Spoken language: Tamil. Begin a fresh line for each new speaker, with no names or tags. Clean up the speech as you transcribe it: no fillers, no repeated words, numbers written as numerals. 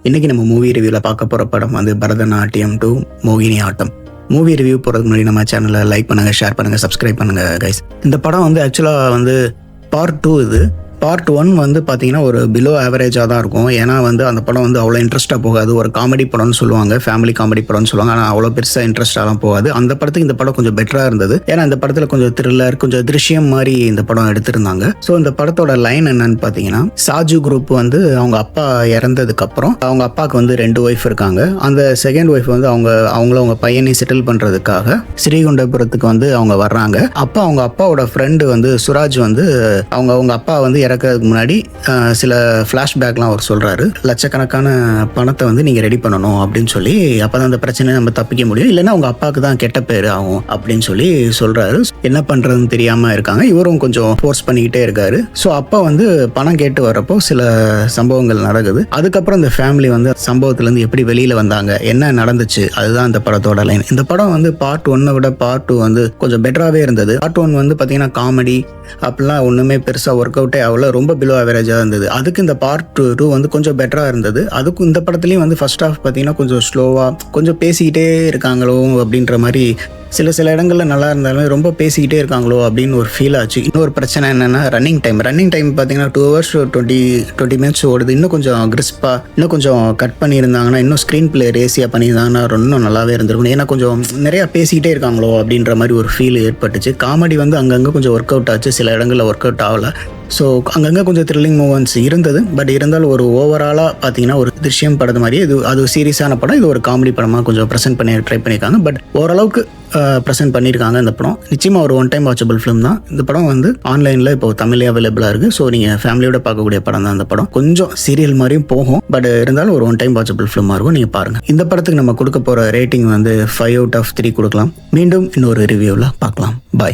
இன்றைக்கி நம்ம மூவி ரிவ்யூவில் பார்க்க போகிற படம் வந்து பரதநாட்டியம் டு மோகினி ஆட்டம். மூவி ரிவ்யூ போகிறதுக்கு முன்னாடி நம்ம சேனலை லைக் பண்ணுங்கள், ஷேர் பண்ணுங்கள், சப்ஸ்கிரைப் பண்ணுங்கள் கைஸ். இந்த படம் வந்து ஆக்சுவலாக வந்து பார்ட் 2 இது. பார்ட் 1 வந்து பார்த்தீங்கன்னா ஒரு பிலோ ஆவரேஜாக தான் இருக்கும். ஏன்னா வந்து அந்த படம் வந்து அவ்வளோ இன்ட்ரெஸ்ட்டாக போகாது. ஒரு காமெடி படம்னு சொல்லுவாங்க, ஃபேமிலி காமெடி படம்னு சொல்லுவாங்க. ஆனால் அவ்வளோ பெருசாக இன்ட்ரெஸ்டாலாம் போகாது. அந்த படத்துக்கு இந்த படம் கொஞ்சம் பெட்டராக இருந்தது. ஏன்னா இந்த படத்தில் கொஞ்சம் த்ரில்லர், கொஞ்சம் திருஷ்யம் மாதிரி இந்த படம் எடுத்திருந்தாங்க. ஸோ இந்த படத்தோட லைன் என்னன்னு பார்த்தீங்கன்னா, சாஜு குரூப் வந்து அவங்க அப்பா இறந்ததுக்கப்புறம் அவங்க அப்பாவுக்கு வந்து 2 ஒய்ஃப் இருக்காங்க. அந்த செகண்ட் ஒய்ஃப் வந்து அவங்க பையனை செட்டில் பண்ணுறதுக்காக ஸ்ரீகுண்டபுரத்துக்கு வந்து அவங்க வர்றாங்க. அப்போ அவங்க அப்பாவோட ஃப்ரெண்டு வந்து சுராஜ் வந்து அவங்க அப்பா வந்து இறக்கிறதுக்கு முன்னாடி சில ஃப்ளாஷ்பேக்லாம் அவர் சொல்கிறாரு. லட்சக்கணக்கான பணத்தை வந்து நீங்கள் ரெடி பண்ணணும் அப்படின்னு சொல்லி, அப்போ தான் அந்த பிரச்சனையை நம்ம தப்பிக்க முடியும், இல்லைன்னா அவங்க அப்பாவுக்கு தான் கெட்ட பேர் ஆகும் அப்படின்னு சொல்லி சொல்கிறாரு. என்ன பண்ணுறதுன்னு தெரியாமல் இருக்காங்க. இவரும் கொஞ்சம் ஃபோர்ஸ் பண்ணிக்கிட்டே இருக்காரு. ஸோ அப்பா வந்து பணம் கேட்டு வரப்போ சில சம்பவங்கள் நடக்குது. அதுக்கப்புறம் இந்த ஃபேமிலி வந்து சம்பவத்துலேருந்து எப்படி வெளியில் வந்தாங்க, என்ன நடந்துச்சு, அதுதான் இந்த படத்தோட லைன். இந்த படம் வந்து பார்ட் 1 விட பார்ட் 2 வந்து கொஞ்சம் பெட்டராகவே இருந்தது. பார்ட் 1 வந்து பார்த்தீங்கன்னா காமெடி அப்படிலாம் ஒன்றுமே பெருசாக ஒர்க் அவுட்டே ஆகல, ரொம்ப பிலோ ஆவரேஜாக இருந்தது. அதுக்கு இந்த பார்ட் 2 வந்து கொஞ்சம் பெட்டராக இருந்தது. அதுக்கும் இந்த படத்துலையும் வந்து ஃபர்ஸ்ட் ஹாஃப் பார்த்தீங்கன்னா கொஞ்சம் ஸ்லோவாக, கொஞ்சம் பேசிக்கிட்டே இருக்காங்களோ அப்படின்ற மாதிரி, சில இடங்களில் நல்லா இருந்தாலும் ரொம்ப பேசிக்கிட்டே இருக்காங்களோ அப்படின்னு ஒரு ஃபீல் ஆச்சு. இன்னொரு பிரச்சனை என்னென்னா ரன்னிங் டைம் பார்த்தீங்கன்னா 2 hours 20 minutes ஓடுது. இன்னும் கொஞ்சம் கிறிஸ்பாக, இன்னும் கொஞ்சம் கட் பண்ணியிருந்தாங்கன்னா, இன்னும் ஸ்க்ரீன் பிளே ரேசியாக பண்ணியிருந்தாங்கன்னா இன்னும் நல்லாவே இருந்திருக்கும். ஏன்னா கொஞ்சம் நிறையா பேசிக்கிட்டே இருக்காங்களோ அப்படின்ற மாதிரி ஒரு ஃபீல் ஏற்பட்டுச்சு. காமெடி வந்து அங்கங்கே கொஞ்சம் ஒர்க் அவுட் ஆச்சு, சில இடங்களில் ஒர்க் அவுட் ஆகலை. ஸோ அங்கங்கே கொஞ்சம் த்ரில்லிங் மூமெண்ட்ஸ் இருந்தது. பட் இருந்தாலும் ஒரு ஓவராலாக பார்த்தீங்கன்னா ஒரு திருஷ்யம் படத்து மாதிரியே அது சீரியஸான படம். இது ஒரு காமெடி படமாக கொஞ்சம் ப்ரெசென்ட் பண்ணி ட்ரை பண்ணியிருக்காங்க. பட் ஓரளவுக்கு ப்ரெசென்ட் பண்ணியிருக்காங்க. இந்த படம் நிச்சயமாக ஒரு ஒன் டைம் வாட்சபிள் ஃபிலிம் தான். இந்த படம் வந்து ஆன்லைனில் இப்போ தமிழ்லேயே அவைலபிளாக இருக்குது. ஸோ நீங்கள் ஃபேமிலியோட பார்க்கக்கூடிய படம் தான் இந்த படம். கொஞ்சம் சீரியல் மாதிரியும் போகும், பட் இருந்தாலும் ஒரு ஒன் டைம் வாட்சபிள் ஃபிலிமாக இருக்கும். நீங்கள் பாருங்கள். இந்த படத்துக்கு நம்ம கொடுக்க போகிற ரேட்டிங் வந்து 5 out of 3 கொடுக்கலாம். மீண்டும் இன்னொரு ரிவ்யூவில் பார்க்கலாம். பாய்.